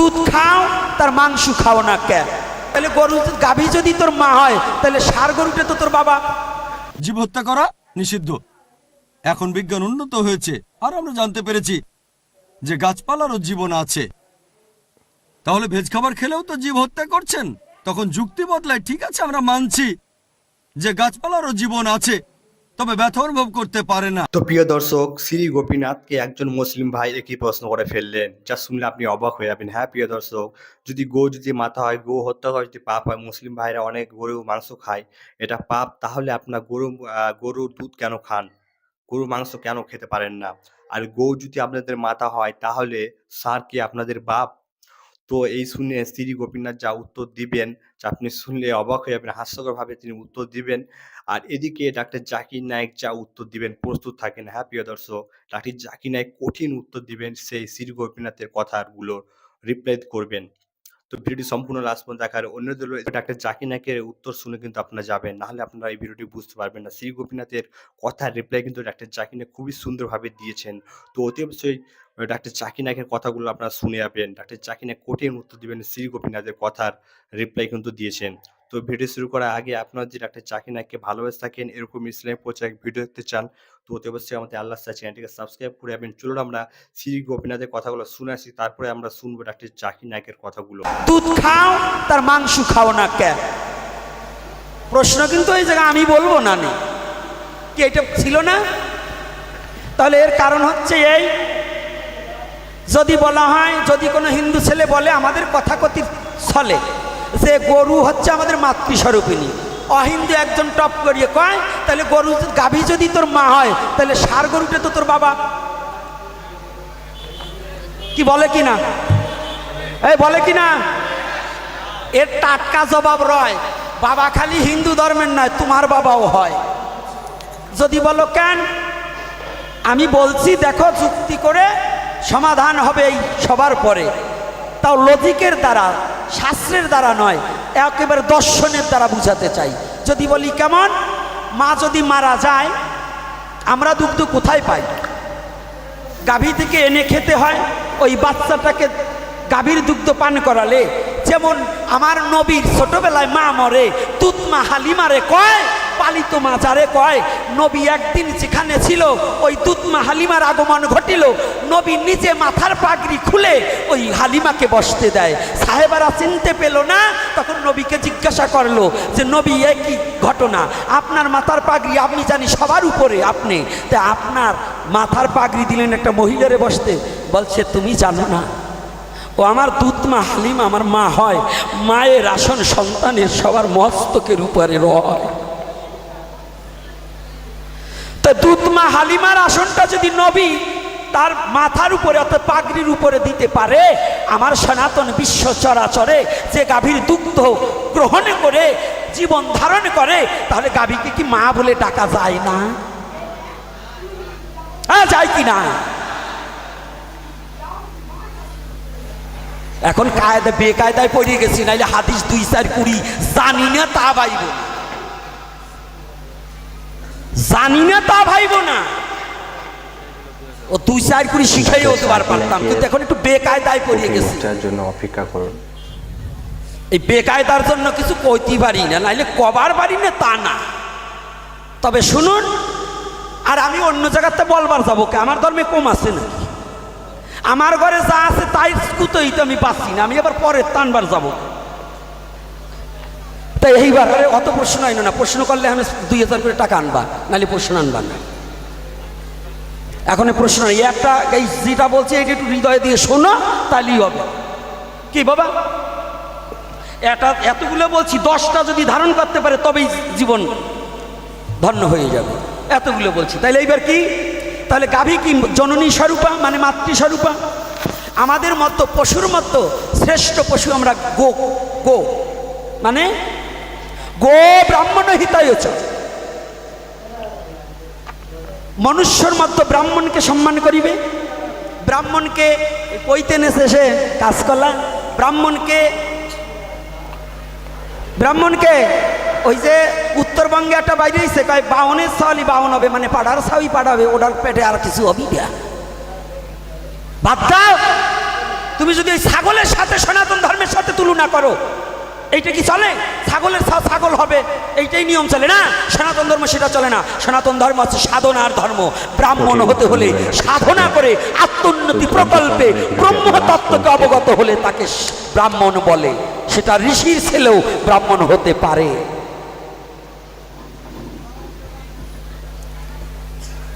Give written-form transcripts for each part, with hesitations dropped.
দুধ খাও তার মাংস খাও না কে? তাহলে গরু গাভী যদি তোর মা হয় তাহলে ষাঁড় গরুটা তো তোর বাবা। জীব হত্যা করা নিষিদ্ধ। এখন বিজ্ঞান উন্নত হয়েছে আর আমরা জানতে পেরেছি যে গাছপালারও জীবন আছে। তাহলে ভেজ খাবার খেলেও তো জীব হত্যা করছেন। তখন যুক্তি বদলায়, ঠিক আছে আমরা মানছি যে গাছপালারও জীবন আছে, তবে ব্যথা অনুভব করতে পারে না। তো প্রিয় দর্শক, শ্রী গোপীনাথকে একজন মুসলিম ভাই একই প্রশ্ন করে ফেললেন, যা শুনলে আপনি অবাক হয়ে যাবেন। হ্যাঁ প্রিয় দর্শক, যদি মাথা হয়, গো হত্যা করা যদি পাপ হয়, মুসলিম ভাইরা অনেক গরু মাংস খায়, এটা পাপ, তাহলে আপনার গরুর দুধ কেন খান, গরুর মাংস কেন খেতে পারেন না? আর গো যদি আপনাদের মাথা হয়, তাহলে ষাঁড় কি আপনাদের বাপ? তো এই শুনে শ্রী গোপীনাথ যা উত্তর দিবেন, যা আপনি শুনলে অবাক হয়ে যাবেন, হাস্যকরভাবে তিনি উত্তর দিবেন। আর এদিকে ডাক্তার জাকির নায়েক যা উত্তর দিবেন, প্রস্তুত থাকেন। হ্যাঁ প্রিয় দর্শক, ডাক্তার জাকির নায়েক কঠিন উত্তর দিবেন, সেই শ্রী গোপীনাথের কথাগুলো রিপ্লাই করবেন। তো ভিডিওটি সম্পূর্ণ লাস্ট পর্যন্ত দেখার অনুরোধ রইল। ডাক্তার জাকির নায়েকের উত্তর শুনে কিন্তু আপনারা যাবেন, নাহলে আপনারা এই ভিডিওটি বুঝতে পারবেন না। শ্রী গোপীনাথের কথার রিপ্লাই কিন্তু ডাক্তার জাকির নায়েক খুবই সুন্দরভাবে দিয়েছেন। তো অতি অবশ্যই ডাক্তার জাকির নায়েকের কথাগুলো আপনারা শুনে যাবেন। ডাক্তার জাকির নায়েক কঠিন উত্তর দিবেন, শ্রী গোপীনাথের কথার রিপ্লাই কিন্তু দিয়েছেন। তো ভিডিও শুরু করার আগে আপনারা যদি ডাক্তার জাকির নায়েককে ভালোবেসে থাকেন, এরকম ইসলামী প্রচার ভিডিও দেখতে চান, তো অতি অবশ্যই আমাদের আল্লাহ চ্যানেলটিকে সাবস্ক্রাইব করে যাবেন। চলুন আমরা শ্রী গোপীনাথের কথাগুলো শুনে আসি, তারপরে আমরা শুনবো ডাক্তার জাকির নায়েকের কথাগুলো। দুধ খাও তার মাংস খাও না কে? প্রশ্ন কিন্তু এই জায়গায় আমি বলবো না, কি এটা ছিল না? তাহলে এর কারণ হচ্ছে এই, যদি বলা হয়, যদি কোনো হিন্দু ছেলে বলে আমাদের কথাকথিত চলে যে গরু হচ্ছে আমাদের মাতৃস্বরূপিণী, অহিন্দু একজন টপ করিয়ে কয় তাহলে গরু গাভী যদি তোর মা হয় তাহলে ষাঁড় গরুটা তো তোর বাবা। কি বলে কি না? এই বলে কি না? এর টাটকা জবাব রয়, বাবা খালি হিন্দু ধর্মের নয়, তোমার বাবাও হয়। যদি বলো কেন, আমি বলছি দেখো, যুক্তি করে সমাধান হবে এই সবার পরে, তাও লজিকের দ্বারা, শাস্ত্রের দ্বারা নয়, একেবারে দর্শনের দ্বারা বুঝাতে চাই। যদি বলি কেমন, মা যদি মারা যায় আমরা দুগ্ধ কোথায় পাই? গাভী থেকে এনে খেতে হয়। ওই বাচ্চাটাকে গাভীর দুগ্ধ পান করালে, যেমন আমার নবীর ছোটবেলায় মা মরে, তুতমা হালিমারে কয়, পালিত মা যারে কয়, নবী একদিন যেখানে ছিল ওই তুতমা হালিমার আগমন ঘটিল, নবী নিজে মাথার পাগড়ি খুলে ওই হালিমাকে বসতে দেয়। সাহেবারা চিনতে পেল না, তখন নবীকে জিজ্ঞাসা করলো যে নবী একই ঘটনা, আপনার মাথার পাগড়ি আমি জানি সবার উপরে, আপনি তা আপনার মাথার পাগড়ি দিলেন একটা মহিলারে বসতে? বলছে তুমি জানো না, ও আমার দুধমা হালিমা আমার মা হয়, মায়ের আসন সন্তানের সবার মস্তকের উপরে রয়। তা দুধমা হালিমার আসনটা যদি নবী তার মাথার উপরে অর্থাৎ পাগড়ির উপরে দিতে পারে, আমার সনাতন বিশ্ব চরাচরে যে গাভীর দুগ্ধ গ্রহণ করে জীবন ধারণ করে, তাহলে গাভীকে কি মা বলে ডাকা যায় না? হ্যাঁ যায় কি না? এখন কায়দা বেকায়দায় পড়ে গেছি, নাইলে হাদিস 2-4-20 জানি না তা ভাইব, জানি না তা ভাইব না, ও 2-4-20 শিখাইও দেওয়ার পারতাম, কিন্তু এখন একটু বেকায়দায় পড়ে গেছি। জন্য অপেক্ষা করুন। এই বেকায়দার জন্য কিছু কইতে পারি না, নাইলে কবার পারি না তা না। তবে শুনুন, আর আমি অন্য জায়গাতে বলবার যাবো কে? আমার ধর্মে কম আছে নাকি? আমার ঘরে যা আছে তাই কুতোই তো আমি পাচ্ছি না, আমি আবার পরে টানবার যাব। তাই এইবার অত প্রশ্ন আইনো না, প্রশ্ন করলে আমি 2000 করে টাকা আনবা, নাহলে প্রশ্ন আনবা না। এখন প্রশ্ন একটা, এই যেটা বলছি এটা একটু হৃদয় দিয়ে শোনো, তাহলেই হবে। কি বাবা, এটা এতগুলো বলছি, 10টা যদি ধারণ করতে পারে তবেই জীবন ধন্য হয়ে যাবে, এতগুলো বলছি। তাহলে এইবার কি, তাহলে গাভী কি জননী স্বরূপা, মানে মাতৃস্বরূপা? আমাদের মতো পশুর মতো শ্রেষ্ঠ পশু আমরা গো, গো মানে গো ব্রাহ্মণ হিতায়চ, মনুষ্যর মতো ব্রাহ্মণকে সম্মান করিবে। ব্রাহ্মণকে কইতে নেছে সে কাজ করলা, ব্রাহ্মণকে ওই যে উত্তরবঙ্গে একটা বাইরে এসে কয় 52-এর সালই 52 হবে, মানে পাড়ার সাউই পাড়াবে, ওটার পেটে আর কিছু হবি না, বাদ দাও। তুমি যদি এই ছাগলের সাথে সনাতন ধর্মের সাথে তুলনা করো, এইটা কি চলে? ছাগলের ছাগল হবে, এইটাই নিয়ম চলে না। সনাতন ধর্ম সেটা চলে না। সনাতন ধর্ম হচ্ছে সাধনার ধর্ম। ব্রাহ্মণ হতে হলে সাধনা করে আত্মোন্নতি প্রকল্পে ব্রহ্মতত্ত্বকে অবগত হলে তাকে ব্রাহ্মণ বলে। সেটা ঋষির ছেলেও ব্রাহ্মণ হতে পারে।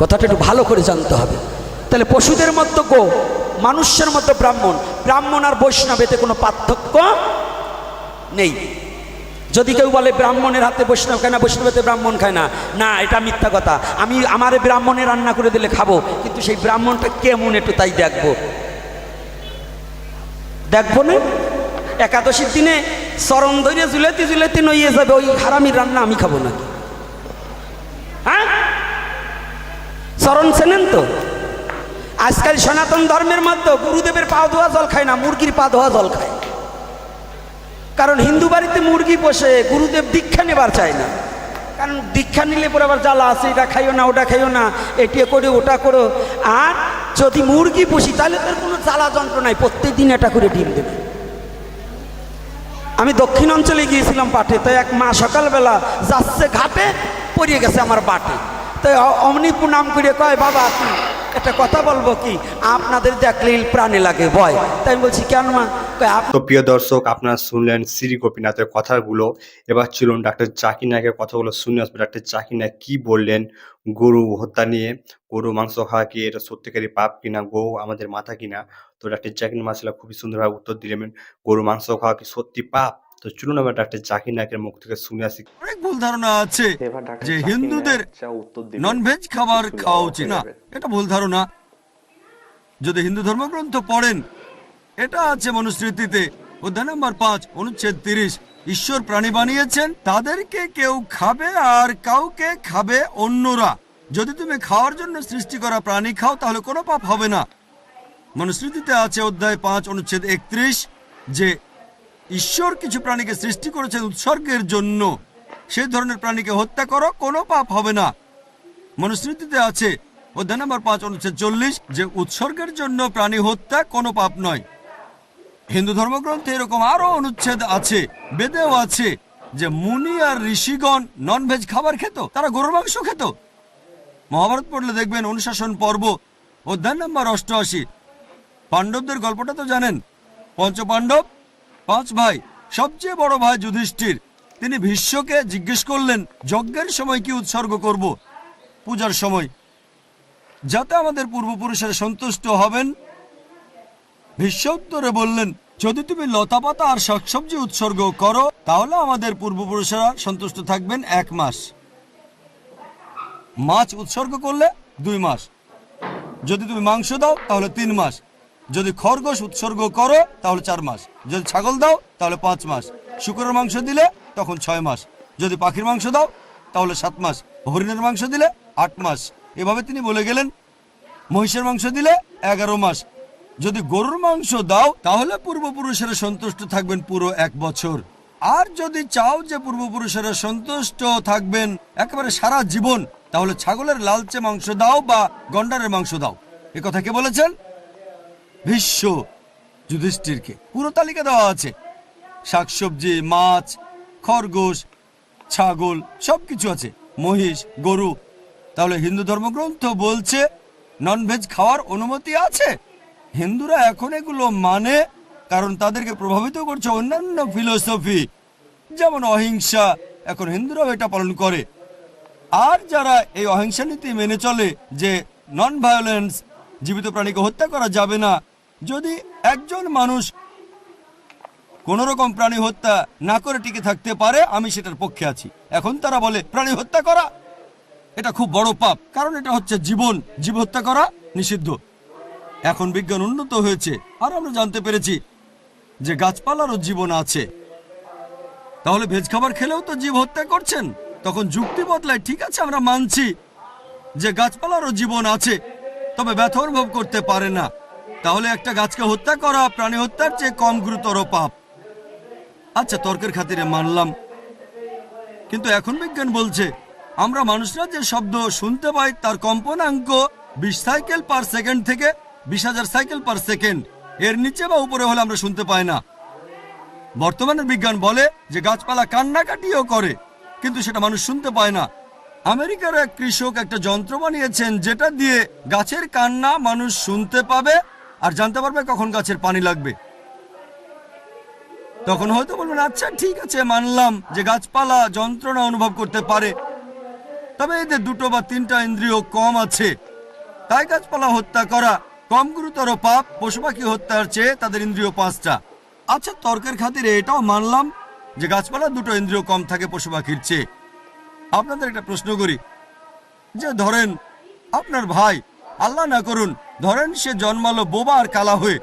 কথাটা একটু ভালো করে জানতে হবে। তাহলে পশুদের মধ্যে গো, মানুষের মধ্যে ব্রাহ্মণ। ব্রাহ্মণ আর বৈষ্ণব এতে কোনো পার্থক্য নেই। যদি কেউ বলে ব্রাহ্মণের হাতে বৈষ্ণব খায় না, বৈষ্ণবেতে ব্রাহ্মণ খায় না, না, এটা মিথ্যা কথা। আমি আমারে ব্রাহ্মণে রান্না করে দিলে খাবো, কিন্তু সেই ব্রাহ্মণটা কেমন একটু তাই দেখবো। দেখবো না? একাদশীর দিনে চরণ ধরে জুলেতে জুলেতে নইয়ে যাবে, ওই হারামির রান্না আমি খাবো নাকি? হ্যাঁ, চরণ চেনেন তো? আজকাল সনাতন ধর্মের মধ্যে গুরুদেবের পা ধোয়া জল খায় না, মুরগির পা ধোয়া জল খায়। কারণ হিন্দু বাড়িতে মুরগি পোষে, গুরুদেব দীক্ষা নেবার চায় না। কারণ দীক্ষা নিলে পরে আবার জ্বালা আছে, এটা খাইও না, ওটা খাইও না, এটিও করো, ওটা করো। আর যদি মুরগি পুষি তাহলে তার কোনো জ্বালা যন্ত্র নাই, প্রত্যেক দিন এটা করে ডিম দেবে। আমি দক্ষিণ অঞ্চলে গিয়েছিলাম পাঠে, তাই এক মা সকালবেলা যাচ্ছে ঘাটে, পড়িয়ে গেছে আমার বাটে। তাই অমনি প্রণাম করে কয়, বাবা কি একটা কথা বলবো কি, আপনাদের দেখলেই প্রাণে লাগে ভয়। তাই আমি বলছি কেন মা? তো প্রিয় দর্শক, আপনারা শুনলেন শ্রী গোপীনাথের কথাগুলো। এবার চলুন ডাক্তার জাকির নায়কের কথাগুলো শুনে আসবে। ডাক্তার জাকির নায়ক কি বললেন গরু হত্যা নিয়ে, গরু মাংস খাওয়া কি এটা সত্যিকারই পাপ কিনা, গরু আমাদের মাথা কিনা। তো ডাক্তার জাকির মাসাল্লাহ খুবই সুন্দরভাবে উত্তর দিলেন, গরু মাংস খাওয়া কি সত্যি পাপ। তো চলুন আমরা ডাক্তার জাকির নায়কের মুখ থেকে শুনে আসি। অনেক ভুল ধারণা আছে যে হিন্দুদের ননভেজ খাবার খাওয়া উচিত না, এটা ভুল ধারণা। যদি হিন্দু ধর্মগ্রন্থ পড়েন, এটা আছে মনুস্মৃতিতে অধ্যায় নম্বর 5 অনুচ্ছেদ 30, ঈশ্বর প্রাণী বানিয়েছেন, তাদেরকে কেউ খাবে আর কাউকে খাবে অন্যরা। যদি তুমি খাওয়ার জন্য সৃষ্টি করা প্রাণী খাও তাহলে কোনো পাপ হবে না। মনুস্মৃতিতে আছে অধ্যায় 5 অনুচ্ছেদ 31 যে ঈশ্বর কিছু প্রাণীকে সৃষ্টি করেছেন উৎসর্গের জন্য, সেই ধরনের প্রাণীকে হত্যা করো, কোনো পাপ হবে না। মনুস্মৃতিতে আছে অধ্যায় নম্বর 5 অনুচ্ছেদ 40 যে উৎসর্গের জন্য প্রাণী হত্যা কোনো পাপ নয়। হিন্দু ধর্মগ্রন্থে এরকম আরো অনুচ্ছেদ আছে, বেদেও আছে যে মুনি আর ঋষিগণ ননভেজ খাবার খেত, তারা গরুর মাংস খেত। মহাভারত পড়লে দেখবেন অনুশাসন পর্ব অধ্যায় নম্বর 88, পাণ্ডবদের গল্পটা তো জানেন। পঞ্চপাণ্ডব 5 ভাই, সবচেয়ে বড় ভাই যুধিষ্ঠির, তিনি ভীষ্মকে জিজ্ঞেস করলেন যজ্ঞের সময় কি উৎসর্গ করব, পূজার সময়, যাতে আমাদের পূর্বপুরুষেরা সন্তুষ্ট হবেন। ভীষ্ম উত্তরে বললেন, যদি তুমি লতাপাতা আর শাকসবজি উৎসর্গ করো তাহলে আমাদের পূর্বপুরুষেরা সন্তুষ্ট থাকবেন 1 মাস। মাছ উৎসর্গ করলে 2 মাস, যদি তুমি মাংস দাও তাহলে 3 মাস, যদি খরগোশ উৎসর্গ করো তাহলে 4 মাস, যদি ছাগল দাও তাহলে 5 মাস, শুকরের মাংস দিলে তখন 6 মাস, যদি পাখির মাংস দাও তাহলে 7 মাস, হরিণের মাংস দিলে 8 মাস। এভাবে তিনি বলে গেলেন। মহিষের মাংস দিলে 11 মাস, যদি গরুর মাংস দাও তাহলে পূর্বপুরুষেরা সন্তুষ্ট থাকবেন পুরো 1 বছর। আর যদি চাও যে পূর্বপুরুষেরা সন্তুষ্ট থাকবেন একেবারে সারা জীবন, তাহলে ছাগলের লালচে মাংস দাও বা গন্ডারের মাংস দাও। এ কথা কে বলেছেন? ভীষ্ম যুধিষ্ঠিরকে। পুরো তালিকা দেওয়া আছে, শাকসবজি, মাছ, খরগোশ, ছাগল, সবকিছু আছে, মহিষ, গরু। তাহলে হিন্দু ধর্মগ্রন্থ বলছে ননভেজ খাওয়ার অনুমতি আছে। হিন্দুরা এখন এগুলো মানে কারণ তাদেরকে প্রভাবিত করছে অন্যান্য ফিলোসফি, যেমন অহিংসা। এখন হিন্দুরাও এটা পালন করে। আর যারা এই অহিংসা নীতি মেনে চলে যে নন ভায়োলেন্স, জীবিত প্রাণীকে হত্যা করা যাবে না, যদি একজন মানুষ কোন রকম প্রাণী হত্যা না করে টিকে থাকতে পারে, আমি সেটার পক্ষে আছি। এখন তারা বলে প্রাণী হত্যা করা এটা খুব বড় পাপ, কারণ এটা হচ্ছে জীবন, জীব হত্যা করা নিষিদ্ধ। এখন বিজ্ঞান উন্নত হয়েছে আর আমরা জানতে পেরেছি যে গাছপালারও জীবন আছে। তাহলে ভেজ খাবার খেলেও তো জীব হত্যা করছেন। তখন যুক্তি বদলায়, ঠিক আছে আমরা মানছি যে গাছপালারও জীবন আছে, তবে ব্যথা অনুভব করতে পারে না। তাহলে একটা গাছকে হত্যা করা প্রাণী হত্যার চেয়ে কম গুরুতর পাপ। আচ্ছা, তর্কের খাতিরে মানলাম, কিন্তু এখন বিজ্ঞান বলছে আমরা মানুষরা যে শব্দ শুনতে পাই তার কম্পনাঙ্ক 20 সাইকেল পার সেকেন্ড থেকে 20,000 সাইকেল পার সেকেন্ড। এর নিচে বা উপরে হলে আমরা শুনতে পাই না। বর্তমানের বিজ্ঞান বলে যে গাছপালা কান্নাকাটিও করে, কিন্তু সেটা মানুষ শুনতে পায় না। আমেরিকার এক কৃষক একটা যন্ত্র বানিয়েছেন যেটা দিয়ে গাছের কান্না মানুষ শুনতে পাবে আর জানতে পারবে কখন গাছের পানি লাগবে। তখন হয়তো বলবেন, আচ্ছা ঠিক আছে, মানলাম যে গাছপালা যন্ত্রণা অনুভব করতে পারে, তবে এদের 2 বা 3টা ইন্দ্রিয় কম আছে, তাই গাছপালা হত্যা করা কম গুরুতর পাপ পশু পাখি হত্যার চেয়ে তাদের ইন্দ্রিয় 5টা। আচ্ছা, তর্কের খাতিরে এটাও মানলাম যে গাছপালা 2টো ইন্দ্রিয় কম থাকে পশু পাখির চেয়ে। আপনাদের একটা প্রশ্ন করি, যে ধরেন আপনার ভাই, আল্লাহ না করুন, ধরেন সে জন্মালো বোবা আর কালা হয়ে,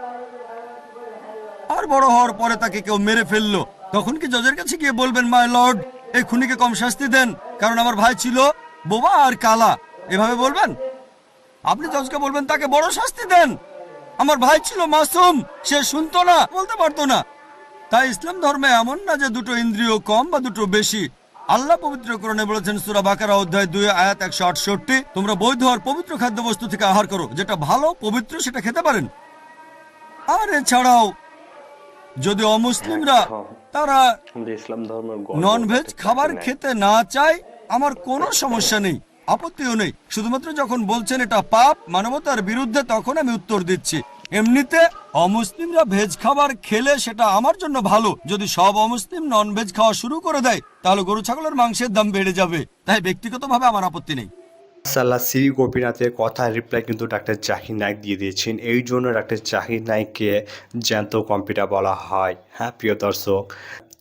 আর বড় হওয়ার পরে তাকে কেউ মেরে ফেললো, তখন কি জজের কাছে গিয়ে বলবেন, মাই লর্ড, এই খুনিকে কম শাস্তি দেন কারণ আমার ভাই ছিল বোবা আর কালা? এভাবে বলবেন? আপনি জজকে বলবেন তাকে বড় শাস্তি দেন, আমার ভাই ছিল মাসুম, সে শুনতো না, বলতে পারতো না। তাই ইসলাম ধর্মে এমন না যে 2টো ইন্দ্রিয় কম বা 2টো বেশি। আল্লাহ পবিত্র কোরআনে বলেছেন সূরা বাকারা অধ্যায় 2 আয়াত 168, তোমরা বৈধ আর পবিত্র খাদ্যবস্তু থেকে আহার করো, যেটা ভালো পবিত্র সেটা খেতে পারেন। আর এছাড়াও যদি অমুসলিমরা তারা আমাদের ইসলাম ধর্মের নন ভেজ খাবার খেতে না চায়, আমার কোনো সমস্যা নেই, আপত্তিও নেই। শুধুমাত্র যখন বলছেন এটা পাপ, মানবতার বিরুদ্ধে, তখন আমি উত্তর দিচ্ছি। এমনিতে অমুসলিমরা ভেজ খাবার খেলে সেটা আমার জন্য ভালো। যদি সব অমুসলিম নন ভেজ খাওয়া শুরু করে দেয়, তাহলে গরু ছাগলের মাংসের দাম বেড়ে যাবে। তাই ব্যক্তিগতভাবে আমার আপত্তি নেই। মাশাআল্লাহ, শ্রী গোপীনাথের কথা রিপ্লাই কিন্তু ডাক্তার জাকির নায়েক দিয়ে দিয়েছেন। এই জন্য ডাক্তার জাকির নায়েককে জ্যান্ত কম্পিউটার বলা হয়। হ্যাঁ প্রিয় দর্শক,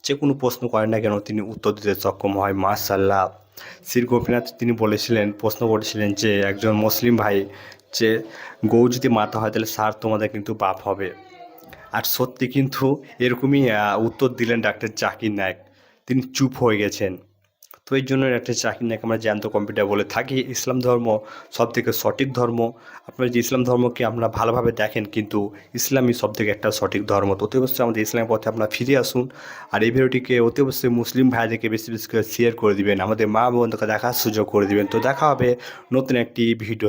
যে কোনো প্রশ্ন করেন না কেন তিনি উত্তর দিতে সক্ষম হয়। মাশাআল্লাহ, শ্রী গোপীনাথ তিনি বলেছিলেন, প্রশ্ন করেছিলেন যে একজন মুসলিম ভাই, যে গৌ যদি মাতা হয় তাহলে স্যার তোমাদের কিন্তু পাপ হবে। আর সত্যি কিন্তু এরকমই উত্তর দিলেন ডাক্তার জাকির নায়েক। তিনি চুপ হয়ে গেছেন। তো এই জন্য একটা জাকির নায়েক আমরা জ্যান্ত কম্পিউটার বলে থাকি। ইসলাম ধর্ম সবথেকে সঠিক ধর্ম। আপনারা যে ইসলাম ধর্মকে আমরা ভালোভাবে দেখেন, কিন্তু ইসলামই সবথেকে একটা সঠিক ধর্ম। তো অতি অবশ্যই আমাদের ইসলামের পথে আপনারা ফিরে আসুন। আর এই ভিডিওটিকে অতি অবশ্যই মুসলিম ভাইদেরকে বেশি বেশি করে শেয়ার করে দিবেন, আমাদের মা বোনদেরকে দেখার সুযোগ করে দিবেন। তো দেখা হবে নতুন একটি ভিডিও।